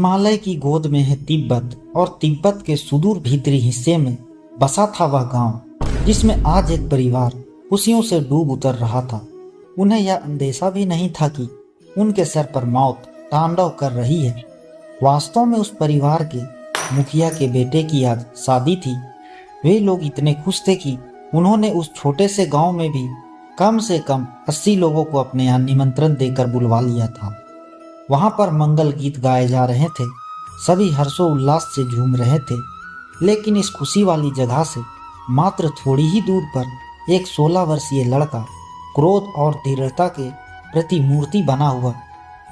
हिमालय की गोद में है तिब्बत और तिब्बत के सुदूर भीतरी हिस्से में बसा था वह गांव जिसमें आज एक परिवार खुशियों से डूब उतर रहा था। उन्हें यह अंदेशा भी नहीं था कि उनके सर पर मौत तांडव कर रही है। वास्तव में उस परिवार के मुखिया के बेटे की आज शादी थी। वे लोग इतने खुश थे कि उन्होंने उस छोटे से गांव में भी कम से कम 80 लोगों को अपने यहाँ निमंत्रण देकर बुलवा लिया था। वहां पर मंगल गीत गाए जा रहे थे, सभी हर्षोल्लास से झूम रहे थे। लेकिन इस खुशी वाली जगह से मात्र थोड़ी ही दूर पर एक 16 वर्षीय लड़का क्रोध और दृढ़ता के प्रति मूर्ति बना हुआ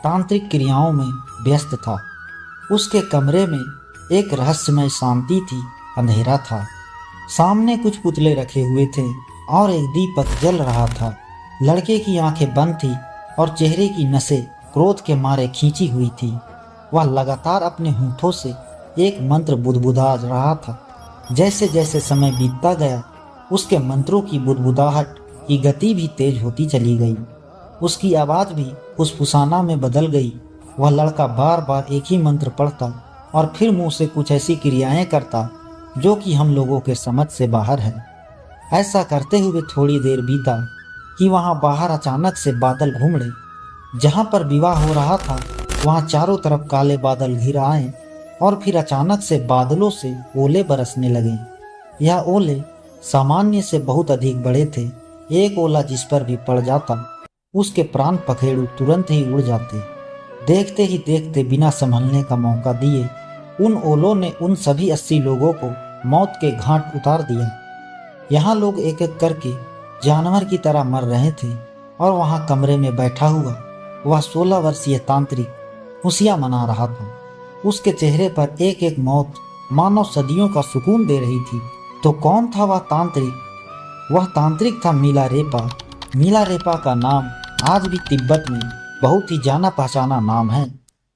तांत्रिक क्रियाओं में व्यस्त था। उसके कमरे में एक रहस्यमय शांति थी, अंधेरा था। सामने कुछ पुतले रखे हुए थे और एक दीपक जल रहा था। लड़के की आंखें बंद थी और चेहरे की नसें क्रोध के मारे खींची हुई थी। वह लगातार अपने होठों से एक मंत्र बुदबुदा रहा था। जैसे जैसे समय बीतता गया उसके मंत्रों की बुदबुदाहट की गति भी तेज होती चली गई। उसकी आवाज़ भी फुसफुसाना में बदल गई। वह लड़का बार बार एक ही मंत्र पढ़ता और फिर मुंह से कुछ ऐसी क्रियाएं करता जो कि हम लोगों के समझ से बाहर है। ऐसा करते हुए थोड़ी देर बीता कि वहां बाहर अचानक से बादल घुमड़े। जहां पर विवाह हो रहा था वहां चारों तरफ काले बादल घिर आए और फिर अचानक से बादलों से ओले बरसने लगे। यह ओले सामान्य से बहुत अधिक बड़े थे। एक ओला जिस पर भी पड़ जाता उसके प्राण पखेरु तुरंत ही उड़ जाते। देखते ही देखते बिना संभलने का मौका दिए उन ओलों ने उन सभी 80 लोगों को मौत के घाट उतार दिया। यहाँ लोग एक एक करके जानवर की तरह मर रहे थे और वहाँ कमरे में बैठा हुआ वह 16 वर्षीय तांत्रिक खुशियाँ मना रहा था। उसके चेहरे पर एक एक मौत मानव सदियों का सुकून दे रही थी। तो कौन था वह तांत्रिक? वह तांत्रिक था मिलारेपा। मिलारेपा का नाम आज भी तिब्बत में बहुत ही जाना पहचाना नाम है।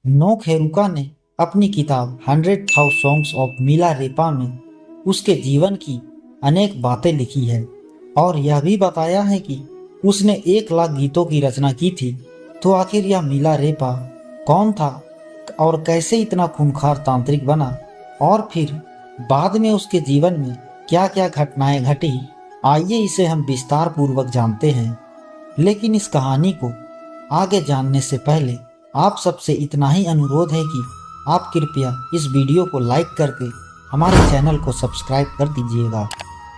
नो खेरुका ने अपनी किताब 100,000 सॉन्ग्स ऑफ मिलारेपा में उसके जीवन की अनेक बातें लिखी है और यह भी बताया है कि उसने 1 लाख गीतों की रचना की थी। तो आखिर यह मिलारेपा कौन था और कैसे इतना खूंखार तांत्रिक बना और फिर बाद में उसके जीवन में क्या क्या घटनाएं घटी, आइए इसे हम विस्तार पूर्वक जानते हैं। लेकिन इस कहानी को आगे जानने से पहले आप सबसे इतना ही अनुरोध है कि आप कृपया इस वीडियो को लाइक करके हमारे चैनल को सब्सक्राइब कर दीजिएगा।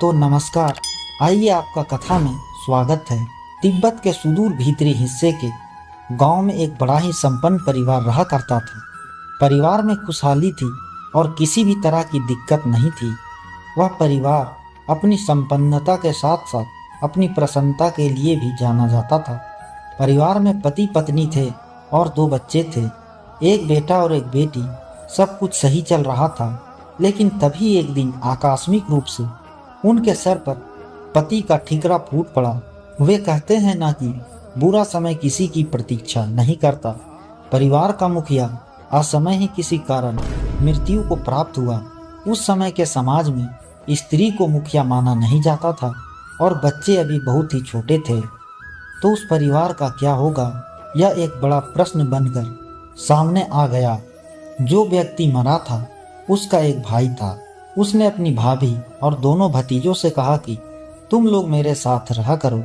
तो नमस्कार, आइए आपका कथा में स्वागत है। तिब्बत के सुदूर भीतरी हिस्से के गांव में एक बड़ा ही संपन्न परिवार रहा करता था। परिवार में खुशहाली थी और किसी भी तरह की दिक्कत नहीं थी। वह परिवार अपनी संपन्नता के साथ साथ अपनी प्रसन्नता के लिए भी जाना जाता था। परिवार में पति पत्नी थे और 2 बच्चे थे, एक बेटा और एक बेटी। सब कुछ सही चल रहा था, लेकिन तभी एक दिन आकस्मिक रूप से उनके सर पर पति का ठिकरा फूट पड़ा। वे कहते हैं ना कि बुरा समय किसी की प्रतीक्षा नहीं करता। परिवार का मुखिया असमय ही किसी कारण मृत्यु को प्राप्त हुआ। उस समय के समाज में स्त्री को मुखिया माना नहीं जाता था और बच्चे अभी बहुत ही छोटे थे। तो उस परिवार का क्या होगा, यह एक बड़ा प्रश्न बनकर सामने आ गया। जो व्यक्ति मरा था उसका एक भाई था। उसने अपनी भाभी और दोनों भतीजों से कहा कि तुम लोग मेरे साथ रहा करो,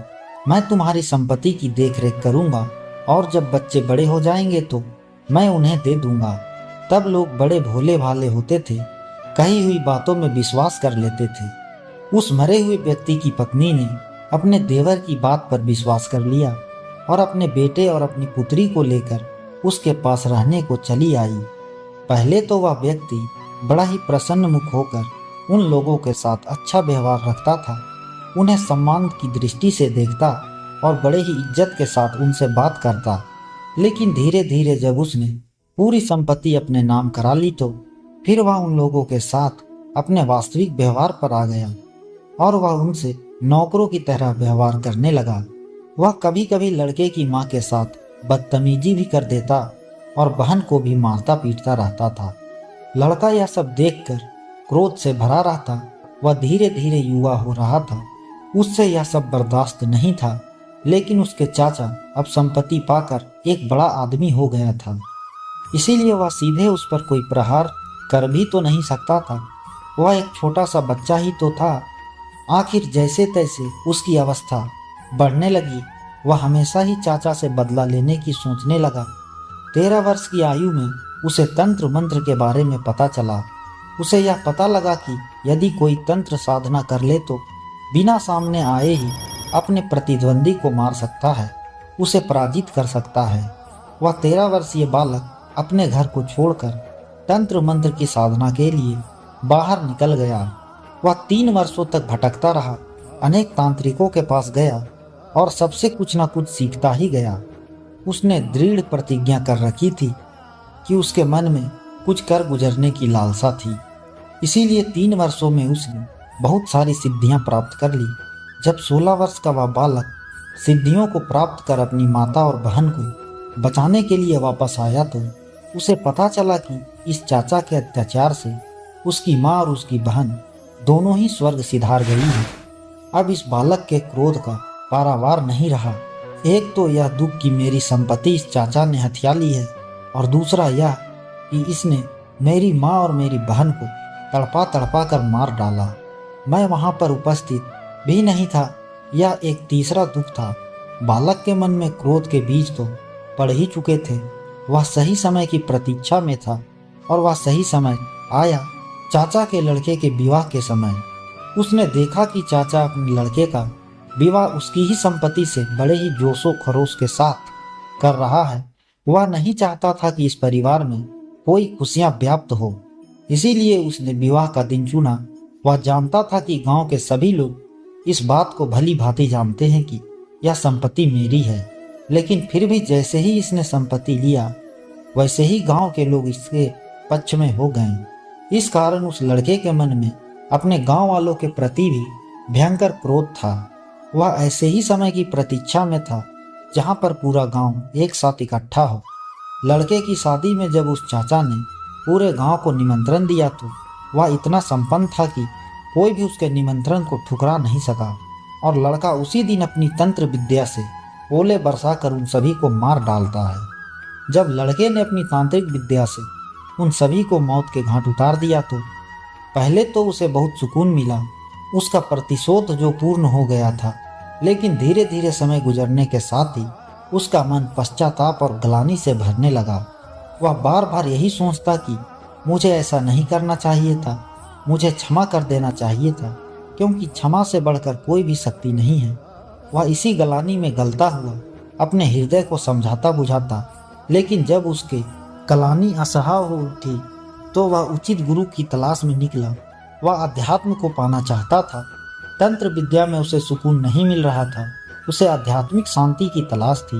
मैं तुम्हारी संपत्ति की देखरेख करूंगा और जब बच्चे बड़े हो जाएंगे तो मैं उन्हें दे दूंगा। तब लोग बड़े भोले भाले होते थे, कही हुई बातों में विश्वास कर लेते थे। उस मरे हुए व्यक्ति की पत्नी ने अपने देवर की बात पर विश्वास कर लिया और अपने बेटे और अपनी पुत्री को लेकर उसके पास रहने को चली आई। पहले तो वह व्यक्ति बड़ा ही प्रसन्न मुख होकर उन लोगों के साथ अच्छा व्यवहार रखता था, उन्हें सम्मान की दृष्टि से देखता और बड़े ही इज्जत के साथ उनसे बात करता। लेकिन धीरे धीरे जब उसने पूरी संपत्ति अपने नाम करा ली तो फिर वह उन लोगों के साथ अपने वास्तविक व्यवहार पर आ गया और वह उनसे नौकरों की तरह व्यवहार करने लगा। वह कभी कभी लड़के की माँ के साथ बदतमीजी भी कर देता और बहन को भी मारता पीटता रहता था। लड़का यह सब देखकर क्रोध से भरा रहता। वह धीरे धीरे युवा हो रहा था, उससे यह सब बर्दाश्त नहीं था। लेकिन उसके चाचा अब संपत्ति पाकर एक बड़ा आदमी हो गया था। इसीलिए वह सीधे उस पर कोई प्रहार कर भी तो नहीं सकता था। वह एक छोटा सा बच्चा ही तो था। आखिर जैसे तैसे उसकी अवस्था बढ़ने लगी। वह हमेशा ही चाचा से बदला लेने की सोचने लगा। 13 वर्ष की आयु में उसे तंत्र मंत्र के बारे में पता चला। उसे यह पता लगा कि यदि कोई तंत्र साधना कर ले तो बिना सामने आए ही अपने प्रतिद्वंदी को मार सकता है, उसे पराजित कर सकता है। वह 13 वर्षीय बालक अपने घर को छोड़कर तंत्र मंत्र की साधना के लिए बाहर निकल गया। वह 3 वर्षों तक भटकता रहा, अनेक तांत्रिकों के पास गया और सबसे कुछ न कुछ सीखता ही गया। उसने दृढ़ प्रतिज्ञा कर रखी थी कि उसके मन में कुछ कर गुजरने की लालसा थी। इसीलिए 3 वर्षों में उसने बहुत सारी सिद्धियां प्राप्त कर ली। जब 16 वर्ष का वह बालक सिद्धियों को प्राप्त कर अपनी माता और बहन को बचाने के लिए वापस आया तो उसे पता चला कि इस चाचा के अत्याचार से उसकी माँ और उसकी बहन दोनों ही स्वर्ग सिधार गई हैं। अब इस बालक के क्रोध का पारावार नहीं रहा। एक तो यह दुख कि मेरी संपत्ति इस चाचा ने हथिया ली है, और दूसरा यह कि इसने मेरी माँ और मेरी बहन को तड़पा तड़पा कर मार डाला। मैं वहाँ पर उपस्थित भी नहीं था। यह एक तीसरा दुख था। बालक के मन में क्रोध के बीज तो पड़ ही चुके थे। वह सही समय की प्रतीक्षा में था और वह सही समय आया। चाचा के लड़के के विवाह के समय उसने देखा कि चाचा अपने लड़के का विवाह उसकी ही संपत्ति से बड़े ही जोशो खरोश के साथ कर रहा है। वह नहीं चाहता था कि इस परिवार में कोई खुशियां व्याप्त हो, इसीलिए उसने विवाह का दिन चुना। वह जानता था कि गांव के सभी लोग इस बात को भली भांति जानते हैं कि यह संपत्ति मेरी है, लेकिन फिर भी जैसे ही इसने संपत्ति लिया वैसे ही गांव के लोग इसके पक्ष में हो गए। इस कारण उस लड़के के मन में अपने गांव वालों के प्रति भी भयंकर क्रोध था। वह ऐसे ही समय की प्रतीक्षा में था जहां पर पूरा गांव एक साथ इकट्ठा हो। लड़के की शादी में जब उस चाचा ने पूरे गांव को निमंत्रण दिया तो वह इतना संपन्न था कि कोई भी उसके निमंत्रण को ठुकरा नहीं सका, और लड़का उसी दिन अपनी तंत्र विद्या से ओले बरसा कर उन सभी को मार डालता है। जब लड़के ने अपनी तांत्रिक विद्या से उन सभी को मौत के घाट उतार दिया तो पहले तो उसे बहुत सुकून मिला। उसका प्रतिशोध जो पूर्ण हो गया था, लेकिन धीरे धीरे समय गुजरने के साथ ही उसका मन पश्चाताप और ग्लानि से भरने लगा। वह बार बार यही सोचता कि मुझे ऐसा नहीं करना चाहिए था, मुझे क्षमा कर देना चाहिए था, क्योंकि क्षमा से बढ़कर कोई भी शक्ति नहीं है। वह इसी ग्लानि में गलता हुआ अपने हृदय को समझाता बुझाता, लेकिन जब उसके ग्लानि असह्य हो उठी तो वह उचित गुरु की तलाश में निकला। वह अध्यात्म को पाना चाहता था। तंत्र विद्या में उसे सुकून नहीं मिल रहा था, उसे आध्यात्मिक शांति की तलाश थी।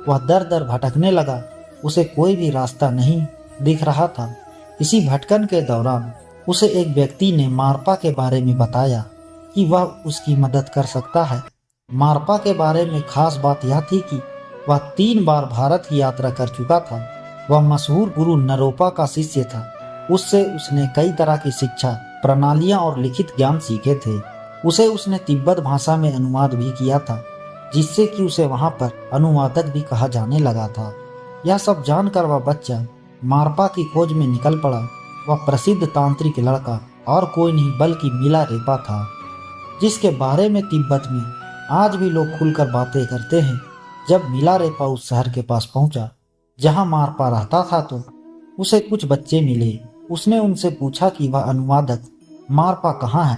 वह दर दर भटकने लगा, उसे कोई भी रास्ता नहीं दिख रहा था। इसी भटकन के दौरान उसे एक व्यक्ति ने मारपा के बारे में बताया कि वह उसकी मदद कर सकता है। मारपा के बारे में खास बात यह थी कि वह 3 बार भारत की यात्रा कर चुका था। वह मशहूर गुरु नरोपा का शिष्य था। उससे उसने कई तरह की शिक्षा प्रणालियां और लिखित ज्ञान सीखे थे। उसे उसने तिब्बत भाषा में अनुवाद भी किया था, जिससे कि उसे वहां पर अनुवादक भी कहा जाने लगा था। यह सब जानकर वह बच्चा मारपा की खोज में निकल पड़ा। वह प्रसिद्ध तांत्रिक लड़का और कोई नहीं बल्कि मिलारेपा था, जिसके बारे में तिब्बत में आज भी लोग खुलकर बातें करते हैं। जब मिलारेपा उस शहर के पास पहुंचा जहां मारपा रहता था तो उसे कुछ बच्चे मिले। उसने उनसे पूछा कि वह अनुवादक मारपा कहाँ है।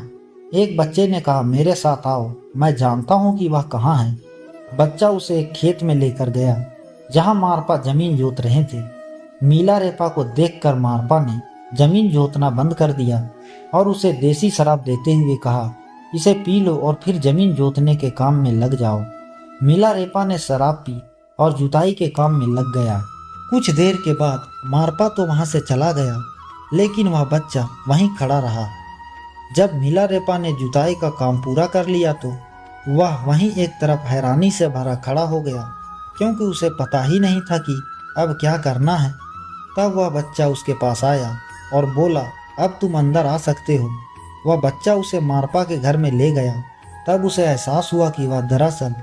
एक बच्चे ने कहा, मेरे साथ आओ, मैं जानता हूँ कि वह कहाँ है। बच्चा उसे एक खेत में लेकर गया जहाँ मारपा जमीन जोत रहे थे। मिलारेपा को देखकर मारपा ने जमीन जोतना बंद कर दिया और उसे देसी शराब देते हुए कहा, इसे पी लो और फिर जमीन जोतने के काम में लग जाओ। मिलारेपा ने शराब पी और जुताई के काम में लग गया। कुछ देर के बाद मारपा तो वहां से चला गया, लेकिन वह बच्चा वहीं खड़ा रहा। जब मिलारेपा ने जुताई का काम पूरा कर लिया तो वह वहीं एक तरफ हैरानी से भरा खड़ा हो गया, क्योंकि उसे पता ही नहीं था कि अब क्या करना है। तब वह बच्चा उसके पास आया और बोला, अब तुम अंदर आ सकते हो। वह बच्चा उसे मारपा के घर में ले गया। तब उसे एहसास हुआ कि वह दरअसल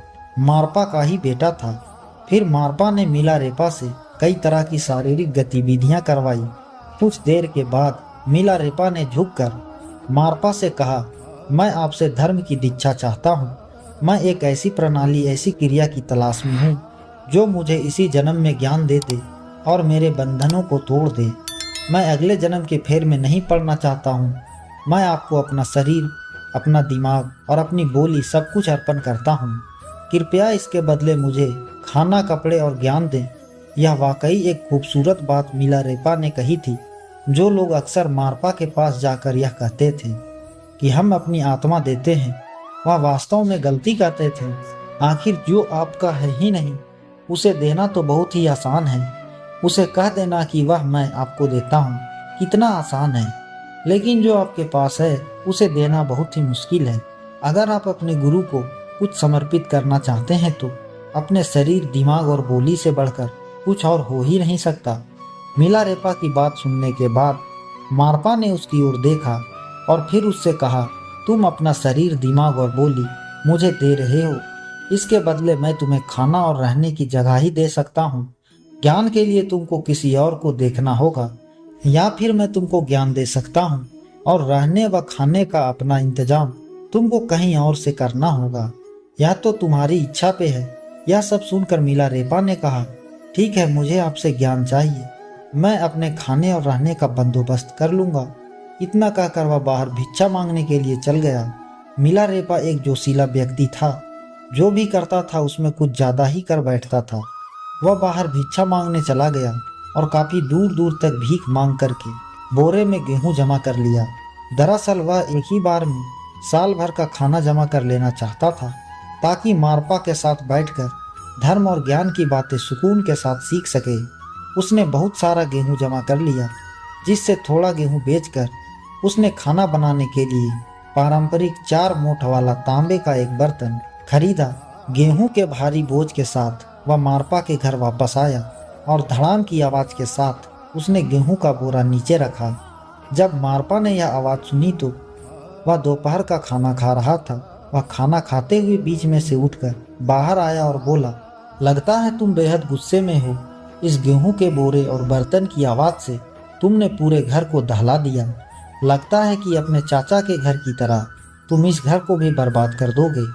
मारपा का ही बेटा था। फिर मारपा ने मिलारेपा से कई तरह की शारीरिक गतिविधियां करवाई। कुछ देर के बाद मिलारेपा ने झुककर मारपा से कहा, मैं आपसे धर्म की दीक्षा चाहता हूँ। मैं एक ऐसी प्रणाली, ऐसी क्रिया की तलाश में हूँ जो मुझे इसी जन्म में ज्ञान दे दे और मेरे बंधनों को तोड़ दे। मैं अगले जन्म के फेर में नहीं पड़ना चाहता हूँ। मैं आपको अपना शरीर, अपना दिमाग और अपनी बोली सब कुछ अर्पण करता हूँ। कृपया इसके बदले मुझे खाना, कपड़े और ज्ञान दें। यह वाकई एक खूबसूरत बात मिलारेपा ने कही थी। जो लोग अक्सर मारपा के पास जाकर यह कहते थे कि हम अपनी आत्मा देते हैं, वह वास्तव में गलती करते थे। आखिर जो आपका है ही नहीं, उसे देना तो बहुत ही आसान है। उसे कह देना कि वह मैं आपको देता हूँ, कितना आसान है। लेकिन जो आपके पास है उसे देना बहुत ही मुश्किल है। अगर आप अपने गुरु को कुछ समर्पित करना चाहते हैं तो अपने शरीर, दिमाग और बोली से बढ़कर कुछ और हो ही नहीं सकता। मिलारेपा की बात सुनने के बाद मारपा ने उसकी ओर देखा और फिर उससे कहा, तुम अपना शरीर, दिमाग और बोली मुझे दे रहे हो, इसके बदले मैं तुम्हें खाना और रहने की जगह ही दे सकता हूँ। ज्ञान के लिए तुमको किसी और को देखना होगा, या फिर मैं तुमको ज्ञान दे सकता हूँ और रहने व खाने का अपना इंतजाम तुमको कहीं और से करना होगा। यह तो तुम्हारी इच्छा पे है। यह सब सुनकर मिलारेपा ने कहा, ठीक है, मुझे आपसे ज्ञान चाहिए। मैं अपने खाने और रहने का बंदोबस्त कर लूंगा। इतना कहकर वह बाहर भिक्षा मांगने के लिए चल गया। मिलारेपा एक जोशीला व्यक्ति था। जो भी करता था उसमें कुछ ज्यादा ही कर बैठता था। वह बाहर भिक्षा मांगने चला गया और काफी दूर दूर तक भीख मांग करके बोरे में गेहूं जमा कर लिया। दरअसल वह एक ही बार में साल भर का खाना जमा कर लेना चाहता था, ताकि मारपा के साथ बैठकर धर्म और ज्ञान की बातें सुकून के साथ सीख सके। उसने बहुत सारा गेहूं जमा कर लिया, जिससे थोड़ा गेहूं बेचकर उसने खाना बनाने के लिए पारंपरिक 4 मोठ वाला तांबे का एक बर्तन खरीदा। गेहूं के भारी बोझ के साथ वह मारपा के घर वापस आया और धड़ाम की आवाज के साथ उसने गेहूं का बोरा नीचे रखा। जब मारपा ने यह आवाज सुनी तो वह दोपहर का खाना खा रहा था। वह खाना खाते हुए बीच में से उठकर बाहर आया और बोला, लगता है तुम बेहद गुस्से में हो। इस गेहूं के बोरे और बर्तन की आवाज से तुमने पूरे घर को दहला दिया। लगता है कि अपने चाचा के घर की तरह तुम इस घर को भी बर्बाद कर दोगे।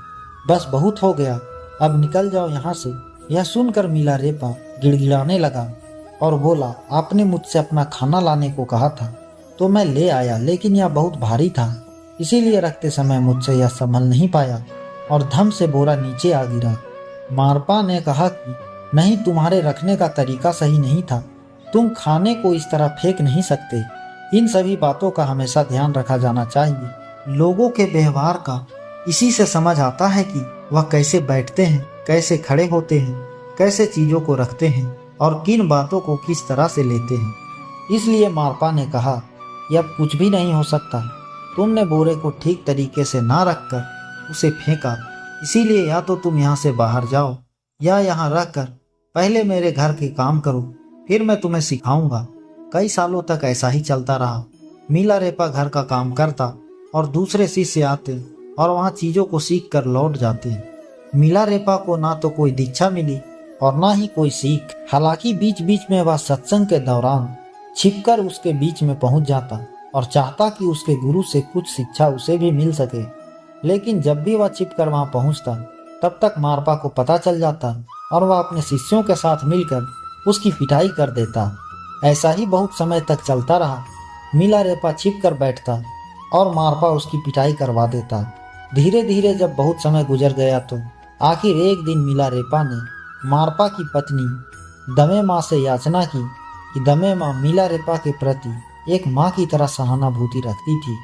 बस बहुत हो गया, अब निकल जाओ यहाँ से। यह सुनकर मिलारेपा गिड़गिड़ाने लगा और बोला, आपने मुझसे अपना खाना लाने को कहा था तो मैं ले आया, लेकिन यह बहुत भारी था, इसीलिए रखते समय मुझसे यह संभल नहीं पाया और धम से बोरा नीचे आ गिरा। मारपा ने कहा कि नहीं, तुम्हारे रखने का तरीका सही नहीं था। तुम खाने को इस तरह फेंक नहीं सकते। इन सभी बातों का हमेशा ध्यान रखा जाना चाहिए। लोगों के व्यवहार का इसी से समझ आता है कि वह कैसे बैठते हैं, कैसे खड़े होते हैं, कैसे चीजों को रखते हैं और किन बातों को किस तरह से लेते हैं। इसलिए मारपा ने कहा कि अब कुछ भी नहीं हो सकता। तुमने बोरे को ठीक तरीके से ना रखकर उसे फेंका, इसीलिए या तो तुम यहाँ से बाहर जाओ या यहाँ रखकर पहले मेरे घर के काम करो, फिर मैं तुम्हें सिखाऊंगा। कई सालों तक ऐसा ही चलता रहा। मिलारेपा घर का काम करता और दूसरे शिष्य आते और वहाँ चीजों को सीख कर लौट जाते। मिलारेपा को ना तो कोई दीक्षा मिली और ना ही कोई सीख। हालांकि बीच बीच में वह सत्संग के दौरान छिपकर उसके बीच में पहुंच जाता और चाहता कि उसके गुरु से कुछ शिक्षा उसे भी मिल सके। लेकिन जब भी वह छिपकर वहां पहुंचता, तब तक मारपा को पता चल जाता और वह अपने शिष्यों के साथ मिलकर उसकी पिटाई कर देता। ऐसा ही बहुत समय तक चलता रहा। मिलारेपा छिप कर बैठता और मारपा उसकी पिटाई करवा देता। धीरे धीरे जब बहुत समय गुजर गया तो आखिर एक दिन मिलारेपा ने मारपा की पत्नी दमे माँ से याचना की कि दमे माँ मिलारेपा के प्रति एक माँ की तरह सहानुभूति रखती थी।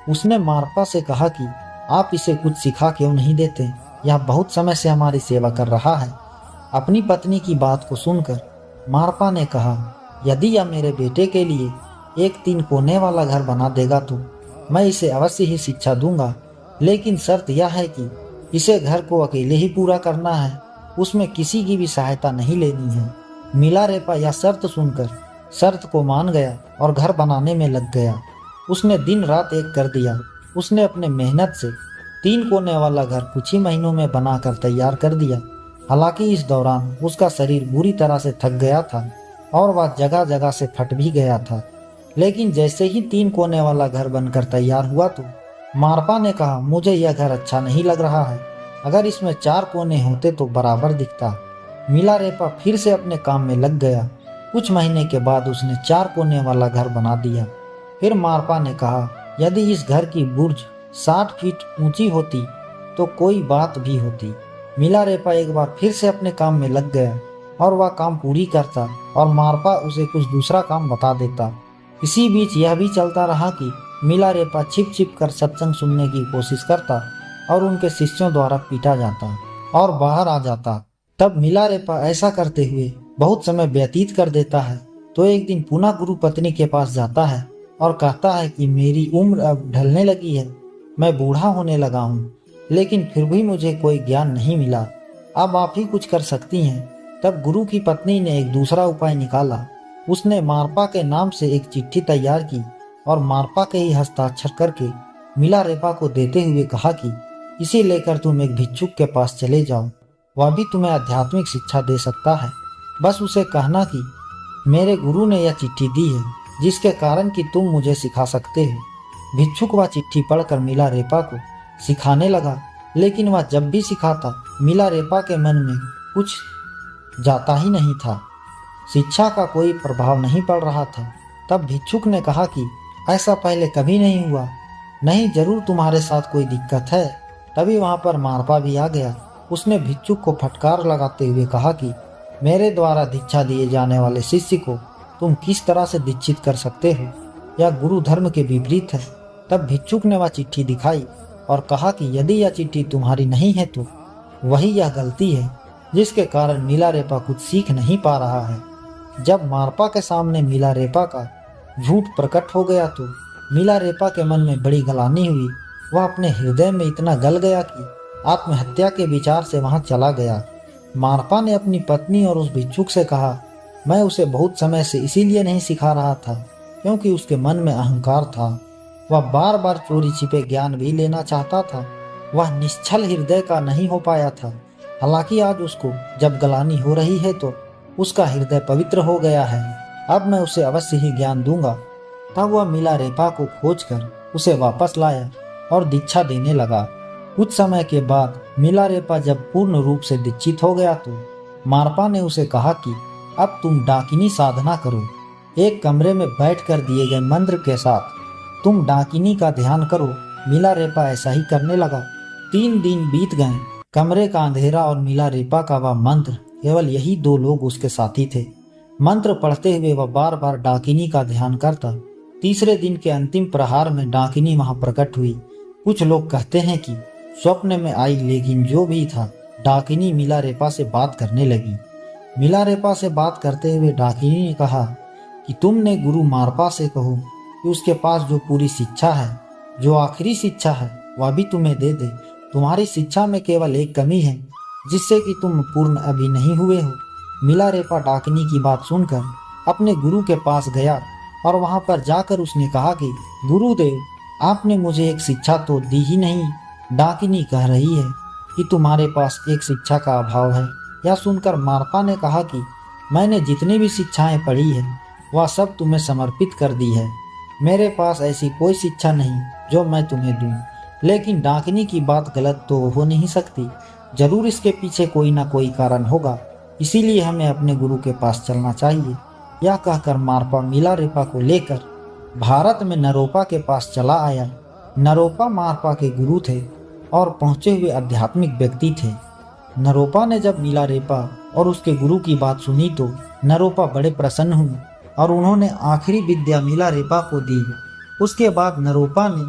उसने मारपा से कहा कि आप इसे कुछ सिखा क्यों नहीं देते, यह बहुत समय से हमारी सेवा कर रहा है। अपनी पत्नी की बात को सुनकर मारपा ने कहा, यदि यह मेरे बेटे के लिए एक 3 कोने वाला घर बना देगा तो मैं इसे अवश्य ही शिक्षा दूंगा, लेकिन शर्त यह है कि इसे घर को अकेले ही पूरा करना है, उसमें किसी की भी सहायता नहीं लेनी है। मिलारेपा यह शर्त सुनकर शर्त को मान गया और घर बनाने में लग गया। उसने दिन रात एक कर दिया। उसने अपने मेहनत से 3 कोने वाला घर कुछ ही महीनों में बनाकर तैयार कर दिया। हालांकि इस दौरान उसका शरीर बुरी तरह से थक गया था और वह जगह जगह से फट भी गया था। लेकिन जैसे ही 3 कोने वाला घर बनकर तैयार हुआ तो मारपा ने कहा, मुझे यह घर अच्छा नहीं लग रहा है, अगर इसमें 4 कोने होते तो बराबर दिखता। मिलारेपा फिर से अपने काम में लग गया। कुछ महीने के बाद उसने 4 कोने वाला घर बना दिया। फिर मारपा ने कहा, यदि इस घर की बुर्ज 60 फीट ऊंची होती तो कोई बात भी होती। मिलारेपा एक बार फिर से अपने काम में लग गया और वह काम पूरी करता और मारपा उसे कुछ दूसरा काम बता देता। इसी बीच यह भी चलता रहा कि मिलारेपा छिप छिप कर सत्संग सुनने की कोशिश करता और उनके शिष्यों द्वारा पीटा जाता और बाहर आ जाता। तब मिलारेपा ऐसा करते हुए बहुत समय व्यतीत कर देता है तो एक दिन पुनः गुरु पत्नी के पास जाता है और कहता है कि मेरी उम्र अब ढलने लगी है, मैं बूढ़ा होने लगा हूँ, लेकिन फिर भी मुझे कोई ज्ञान नहीं मिला, अब आप ही कुछ कर सकती हैं। तब गुरु की पत्नी ने एक दूसरा उपाय निकाला। उसने मारपा के नाम से एक चिट्ठी तैयार की और मारपा के ही हस्ताक्षर करके मिलारेपा को देते हुए कहा कि इसे लेकर तुम एक भिक्षुक के पास चले जाओ, वह भी तुम्हें आध्यात्मिक शिक्षा दे सकता है। बस उसे कहना कि मेरे गुरु ने यह चिट्ठी दी है जिसके कारण कि तुम मुझे सिखा सकते हो। भिक्षुक वह चिट्ठी पढ़कर मिलारेपा को सिखाने लगा, लेकिन वह जब भी सिखाता मिलारेपा के मन में कुछ जाता ही नहीं था, शिक्षा का कोई प्रभाव नहीं पड़ रहा था। तब भिक्षुक ने कहा कि ऐसा पहले कभी नहीं हुआ, नहीं जरूर तुम्हारे साथ कोई दिक्कत है। तभी वहां पर मारपा भी आ गया। उसने भिक्षुक को फटकार लगाते हुए कहा कि मेरे द्वारा दीक्षा दिए जाने वाले शिष्य को तुम किस तरह से दीक्षित कर सकते हो, यह गुरु धर्म के विपरीत है। तब भिक्षुक ने वह चिट्ठी दिखाई और कहा कि यदि यह चिट्ठी तुम्हारी नहीं है तो वही यह गलती है जिसके कारण मिलारेपा कुछ सीख नहीं पा रहा है। जब मारपा के सामने मिलारेपा का झूठ प्रकट हो गया तो मिलारेपा के मन में बड़ी गलानी हुई। वह अपने हृदय में इतना गल गया कि आत्महत्या के विचार से वहां चला गया। मारपा ने अपनी पत्नी और उस भिक्षुक से कहा, मैं उसे बहुत समय से इसीलिए नहीं सिखा रहा था क्योंकि उसके मन में अहंकार था। वह बार बार चोरी छिपे ज्ञान भी लेना चाहता था। वह निश्चल हृदय का नहीं हो पाया था। हालांकि आज उसको जब गलानी हो रही है तो उसका हृदय पवित्र हो गया है। अब मैं उसे अवश्य ही ज्ञान दूंगा। तब वह मिलारेपा को खोजकर उसे वापस लाया और दीक्षा देने लगा। कुछ समय के बाद मिलारेपा जब पूर्ण रूप से दीक्षित हो गया तो मारपा ने उसे कहा कि अब तुम डाकिनी साधना करो। एक कमरे में बैठकर दिए गए मंत्र के साथ तुम डाकिनी का ध्यान करो। मिलारेपा ऐसा ही करने लगा। 3 दिन बीत गए। कमरे का अंधेरा और मिलारेपा का वह मंत्र, केवल यही 2 लोग उसके साथी थे। मंत्र पढ़ते हुए वह बार बार डाकिनी का ध्यान करता। तीसरे दिन के अंतिम प्रहार में डाकिनी वहां प्रकट हुई। कुछ लोग कहते हैं कि स्वप्न में आई, लेकिन जो भी था डाकिनी मिलारेपा से बात करने लगी। मिलारेपा से बात करते हुए डाकिनी ने कहा कि तुमने गुरु मारपा से कहो कि उसके पास जो पूरी शिक्षा है, जो आखिरी शिक्षा है, वह भी तुम्हें दे दे। तुम्हारी शिक्षा में केवल एक कमी है जिससे कि तुम पूर्ण अभी नहीं हुए हो। मिलारेपा डाकिनी की बात सुनकर अपने गुरु के पास गया और वहां पर जाकर उसने कहा कि गुरुदेव, आपने मुझे एक शिक्षा तो दी ही नहीं। डाकिनी कह रही है कि तुम्हारे पास एक शिक्षा का अभाव है। यह सुनकर मारपा ने कहा कि मैंने जितनी भी शिक्षाएं पढ़ी है वह सब तुम्हें समर्पित कर दी है। मेरे पास ऐसी कोई शिक्षा नहीं जो मैं तुम्हें दूं। लेकिन डाकिनी की बात गलत तो हो नहीं सकती, जरूर इसके पीछे कोई ना कोई कारण होगा, इसीलिए हमें अपने गुरु के पास चलना चाहिए। यह कहकर मारपा मिलारेपा को लेकर भारत में नरोपा के पास चला आया। नरोपा मारपा के गुरु थे और पहुंचे हुए आध्यात्मिक व्यक्ति थे। नरोपा ने जब मिलारेपा और उसके गुरु की बात सुनी तो नरोपा बड़े प्रसन्न हुए और उन्होंने आखिरी विद्या मिलारेपा को दी। उसके बाद नरोपा ने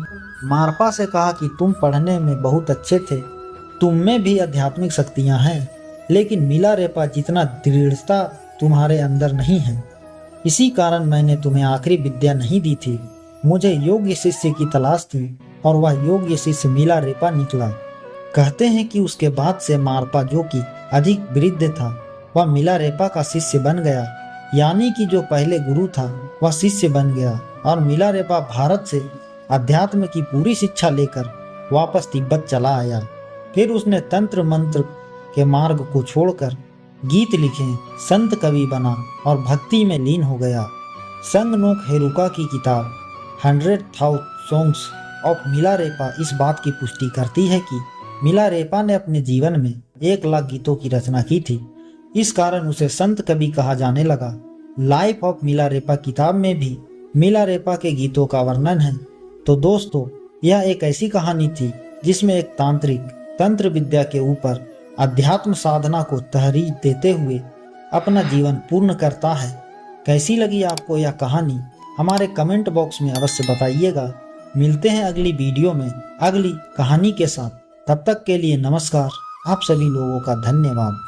मारपा से कहा कि तुम पढ़ने में बहुत अच्छे थे, तुम में भी आध्यात्मिक शक्तियां हैं, लेकिन मिलारेपा जितना दृढ़ता तुम्हारे अंदर नहीं है। इसी कारण मैंने तुम्हें आखिरी विद्या नहीं दी थी। मुझे योग्य शिष्य की तलाश थी और वह योग्य शिष्य मिलारेपा निकला। कहते हैं कि उसके बाद से मारपा, जो कि अधिक वृद्ध था, वह मिलारेपा का शिष्य बन गया। यानी कि जो पहले गुरु था वह शिष्य बन गया और मिलारेपा भारत से अध्यात्म की पूरी शिक्षा लेकर वापस तिब्बत चला आया। फिर उसने तंत्र मंत्र के मार्ग को छोड़कर गीत लिखे, संत कवि बना और भक्ति में लीन हो गया। संगनोक हेरुका की किताब 100,000 सॉन्ग्स ऑफ मिलारेपा इस बात की पुष्टि करती है कि मिलारेपा ने अपने जीवन में 1 लाख गीतों की रचना की थी। इस कारण उसे संत कवि कहा जाने लगा। लाइफ ऑफ मिलारेपा किताब में भी मिलारेपा के गीतों का वर्णन है। तो दोस्तों, यह एक ऐसी कहानी थी जिसमें एक तांत्रिक तंत्र विद्या के ऊपर अध्यात्म साधना को तहरीर देते हुए अपना जीवन पूर्ण करता है। कैसी लगी आपको यह कहानी हमारे कमेंट बॉक्स में अवश्य बताइएगा। मिलते हैं अगली वीडियो में अगली कहानी के साथ। तब तक के लिए नमस्कार। आप सभी लोगों का धन्यवाद।